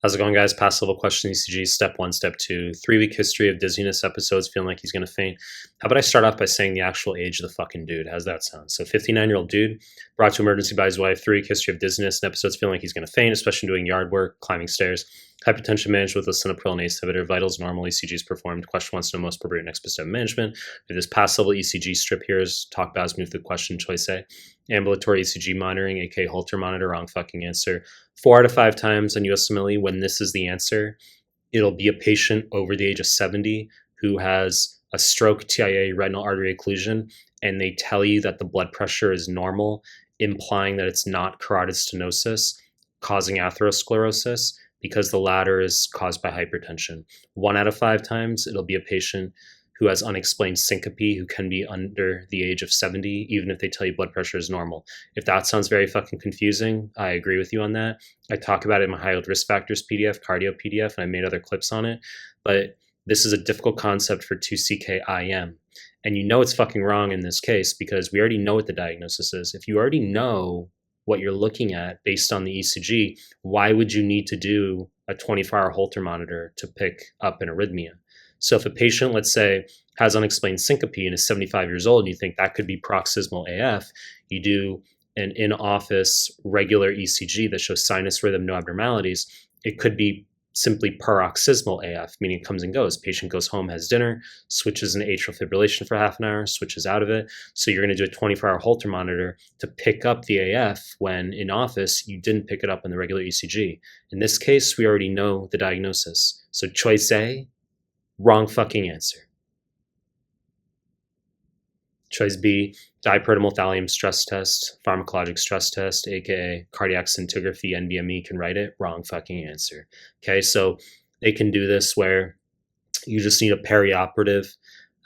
How's it going, guys? Past level question ECG, step one, step two, 3 week history of dizziness episodes, feeling like he's going to faint. How about I start off by saying the actual age of the fucking dude? How's that sound? So, 59-year-old dude brought to emergency by his wife, 3 week history of dizziness and episodes, feeling like he's going to faint, especially doing yard work, climbing stairs. Hypertension managed with lisinopril and ACE inhibitor. Vitals normal. ECGs performed. Question wants to know most appropriate next step management. We have this past level ECG strip here is talk about. Move to question choice A. Ambulatory ECG monitoring, aka Holter monitor. Wrong fucking answer. 4 out of 5 times on USMLE, when this is the answer, it'll be a patient over the age of 70 who has a stroke, TIA, retinal artery occlusion, and they tell you that the blood pressure is normal, implying that it's not carotid stenosis causing atherosclerosis, because the latter is caused by hypertension. 1 out of 5 times, it'll be a patient who has unexplained syncope, who can be under the age of 70, even if they tell you blood pressure is normal. If that sounds very fucking confusing, I agree with you on that. I talk about it in my high yield risk factors PDF, cardio PDF, and I made other clips on it. But this is a difficult concept for 2CKIM. And you know it's fucking wrong in this case because we already know what the diagnosis is. If you already know what you're looking at based on the ECG, why would you need to do a 24-hour Holter monitor to pick up an arrhythmia? So if a patient, let's say, has unexplained syncope and is 75 years old and you think that could be paroxysmal AF, you do an in-office regular ECG that shows sinus rhythm, no abnormalities. It could be simply paroxysmal AF, meaning it comes and goes. Patient goes home, has dinner, switches into atrial fibrillation for half an hour, switches out of it. So you're going to do a 24-hour Holter monitor to pick up the AF when in office you didn't pick it up in the regular ECG. In this case, we already know the diagnosis. So choice A, wrong fucking answer. Choice B, dipyridamole thallium stress test, pharmacologic stress test, aka cardiac scintigraphy, NBME can write it. Wrong fucking answer. Okay, so they can do this where you just need a perioperative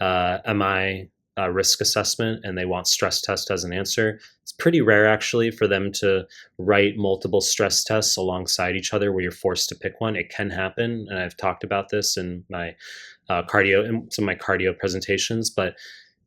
MI risk assessment and they want stress test as an answer. It's pretty rare actually for them to write multiple stress tests alongside each other where you're forced to pick one. It can happen, and I've talked about this in my cardio, in some of my cardio presentations, but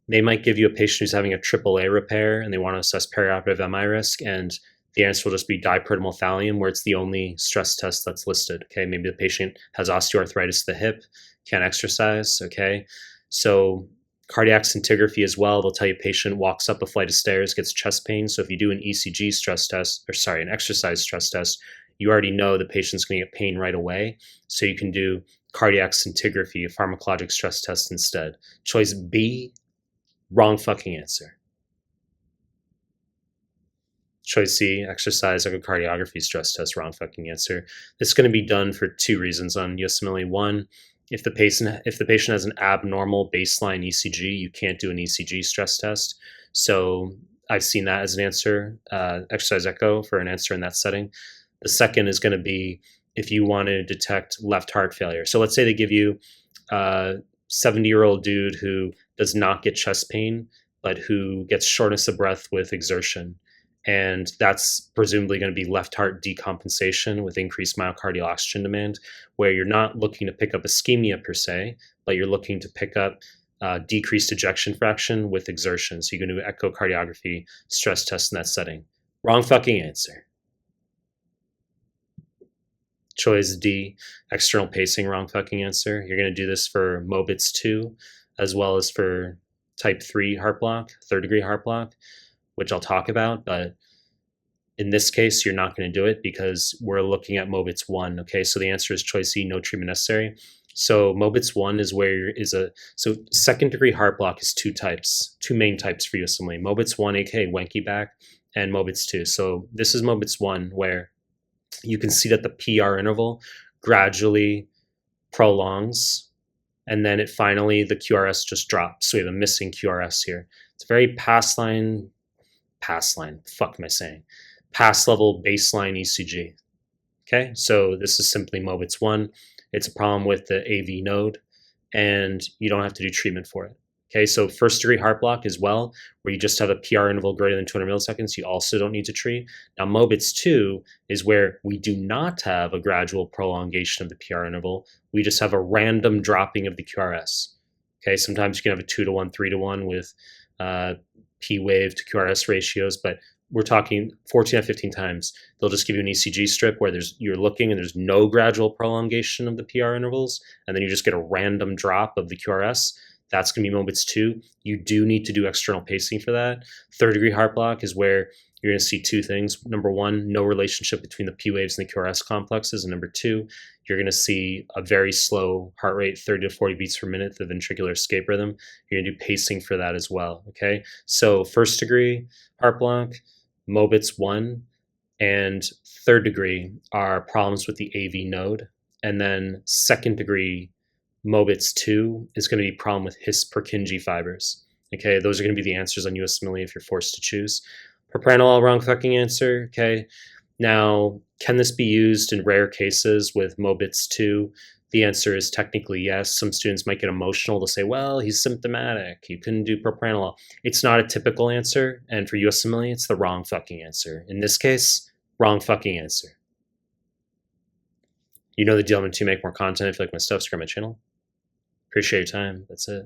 they might give you a patient who's having a AAA repair and they want to assess perioperative MI risk, and the answer will just be dipyridamole thallium, where it's the only stress test that's listed. Okay, maybe the patient has osteoarthritis of the hip, can't exercise. Okay, so cardiac scintigraphy as well, they'll tell you a patient walks up a flight of stairs, gets chest pain. So if you do an ECG stress test, an exercise stress test, you already know the patient's going to get pain right away. So you can do cardiac scintigraphy, a pharmacologic stress test instead. Choice B, wrong fucking answer. Choice C, exercise echocardiography stress test, wrong fucking answer. It's going to be done for 2 reasons on USMLE. One, if the patient has an abnormal baseline ECG, you can't do an ECG stress test. So I've seen that as an answer, exercise echo for an answer in that setting. The second is going to be if you want to detect left heart failure. So let's say they give you a 70-year-old dude who does not get chest pain, but who gets shortness of breath with exertion. And that's presumably going to be left heart decompensation with increased myocardial oxygen demand, where you're not looking to pick up ischemia per se, but you're looking to pick up decreased ejection fraction with exertion. So you can do echocardiography stress test in that setting. Wrong fucking answer. Choice D, external pacing, wrong fucking answer. You're going to do this for Mobitz 2, as well as for type 3 heart block, 3rd degree heart block, which I'll talk about. But in this case, you're not going to do it because we're looking at Mobitz 1. Okay, so the answer is choice C, no treatment necessary. So Mobitz 1 is where so 2nd degree heart block is 2 main types for USMLE. Mobitz 1, aka Wenke back, and Mobitz 2. So this is Mobitz 1, where you can see that the PR interval gradually prolongs, and then the QRS just drops. So we have a missing QRS here. It's very pass level baseline ECG. Okay, so this is simply Mobitz 1. It's a problem with the AV node, and you don't have to do treatment for it. Okay, so 1st degree heart block as well, where you just have a PR interval greater than 200 milliseconds, you also don't need to treat. Now, Mobitz 2 is where we do not have a gradual prolongation of the PR interval. We just have a random dropping of the QRS. Okay, sometimes you can have a 2-to-1, 3-to-1 with P wave to QRS ratios, but we're talking 14 to 15 times, they'll just give you an ECG strip where you're looking and there's no gradual prolongation of the PR intervals, and then you just get a random drop of the QRS. That's going to be Mobitz 2. You do need to do external pacing for that. Third degree heart block is where you're going to see two things. Number one, no relationship between the P waves and the QRS complexes. And number two, you're going to see a very slow heart rate, 30 to 40 beats per minute, the ventricular escape rhythm. You're going to do pacing for that as well, okay? So first degree heart block, Mobitz 1, and third degree are problems with the AV node. And then second degree Mobitz 2 is going to be problem with His-Purkinje fibers. Okay, those are going to be the answers on USMLE if you're forced to choose. Propranolol, wrong fucking answer. Okay, now, can this be used in rare cases with Mobitz 2? The answer is technically yes. Some students might get emotional to say, well, he's symptomatic. You couldn't do propranolol. It's not a typical answer, and for USMLE, it's the wrong fucking answer. In this case, wrong fucking answer. You know the deal. I'm to make more content. If you like my stuff, subscribe to my channel. Appreciate your time. That's it.